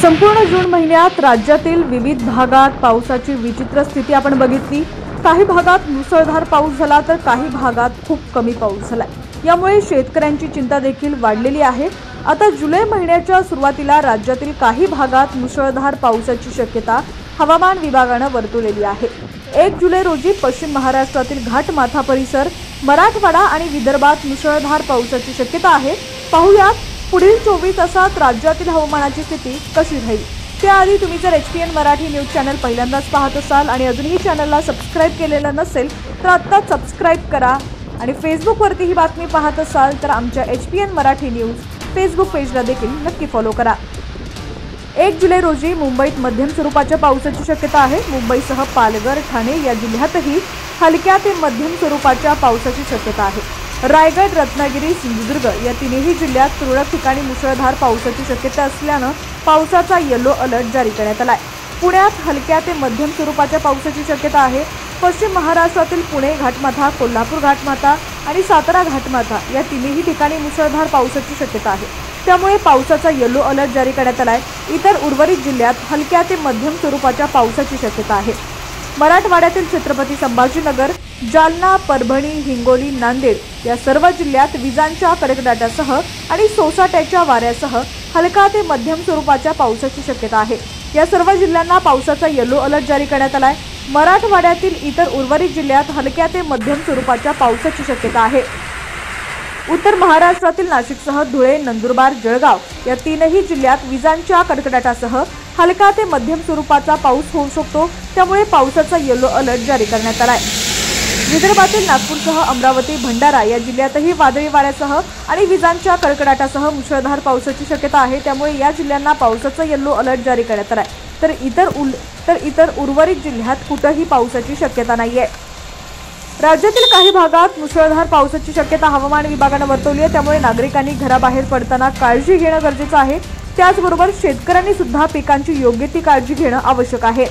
संपूर्ण जून महिन्यात राज्यातील विविध भागात पावसाची विचित्र स्थिती आपण बघितली। काही भागात मुसळधार पाऊस झाला तर काही भागात खूप कमी पाऊस झाला। यामुळे शेतकऱ्यांची चिंता देखील वाढलेली आहे। आता जुलै महिन्याच्या सुरुवातीला राज्यातील काही भागात मुसळधार पावसाची शक्यता हवामान विभागाने वर्तवलेली आहे। 1 जुलै रोजी पश्चिम महाराष्ट्रातील घाटमाथा परिसर, मराठवाडा आणि विदर्भात मुसळधार पावसाची शक्यता आहे। पाहूयात पुढील 24 तासात राज्यातील हवामानाची स्थिती कशी राहील। त्याआधी तुम्ही जर HPN मराठी न्यूज चॅनल पहिल्यांदाच पाहत असाल आणि अजूनही चॅनलला सबस्क्राइब केलेलं नसेल तर आता सबस्क्राइब करा आणि फेसबुकवरती ही बातमी पाहत असाल तर आमच्या HPN मराठी न्यूज फेसबुक पेजला देखील नक्की फॉलो करा। 1 जुलै रोजी मुंबईत मध्यम स्वरूपाच्या पावसाची शक्यता आहे। मुंबईसह पालघर, ठाणे या जिल्ह्यातही हलक्या ते मध्यम स्वरूपाच्या पावसाची शक्यता आहे। रायगड, रत्नागिरी, सिंधुदुर्ग या तिन्ही जिल्ह्यात तुरळक ठिकाणी मुसळधार पावसाची शक्यता असल्याने पावसाचा येलो अलर्ट जारी करण्यात आलाय। पुण्यात हलक्या ते मध्यम स्वरूपाच्या पावसाची शक्यता आहे। पश्चिम महाराष्ट्रातील पुणे घाटमाथा, कोल्हापूर घाटमाथा आणि सातारा घाटमाथा या तिन्ही ठिकाणी मुसळधार पावसाची शक्यता आहे। त्यामुळे पावसाचा येलो अलर्ट जारी करण्यात आलाय। इतर उर्वरित जिल्ह्यात हलक्या ते मध्यम स्वरूपाच्या पावसाची शक्यता आहे। मराठवाड्यातील छत्रपती संभाजीनगर, जालना, परभणी, हिंगोली, नांदेड या सर्व जिल्ह्यात विजांच्या कडकडाटासह आणि सोसाट्याच्या वाऱ्यासह हलका ते मध्यम स्वरूपाच्या पावसाची शक्यता आहे। या सर्व जिल्ह्यांना पावसाचा येलो अलर्ट जारी करण्यात आलाय। मराठवाड्यातील इतर उर्वरित जिल्ह्यात हलक्या ते मध्यम स्वरूपाच्या पावसाची शक्यता आहे। उत्तर महाराष्ट्रातील नाशिकसह धुळे, नंदुरबार, जळगाव या तीनही जिल्ह्यात विजांच्या कडकडाटासह हलका ते मध्यम स्वरूपाचा पाऊस होऊ शकतो। त्यामुळे पावसाचा येलो अलर्ट जारी करण्यात आलाय। विदर्भातील नागपूरसह अमरावती, भंडारा या जिल्ह्यातही वादळी वाऱ्यासह आणि विजांच्या कडकडाटासह मुसळधार पावसाची शक्यता आहे। त्यामुळे या जिल्ह्यांना पावसाचा येलो अलर्ट जारी करण्यात आलाय। तर इतर उर्वरित जिल्ह्यात कुठेही पावसाची शक्यता नाहीये। राज्यातील काही भागात मुसळधार पावसाची शक्यता हवामान विभागाने वर्तवली आहे। त्यामुळे नागरिकांनी घराबाहेर पडताना काळजी घेणे गरजेचे आहे। त्याचबरोबर शेतकऱ्यांनी सुद्धा पिकांची योग्य ती काळजी घेणे आवश्यक आहे।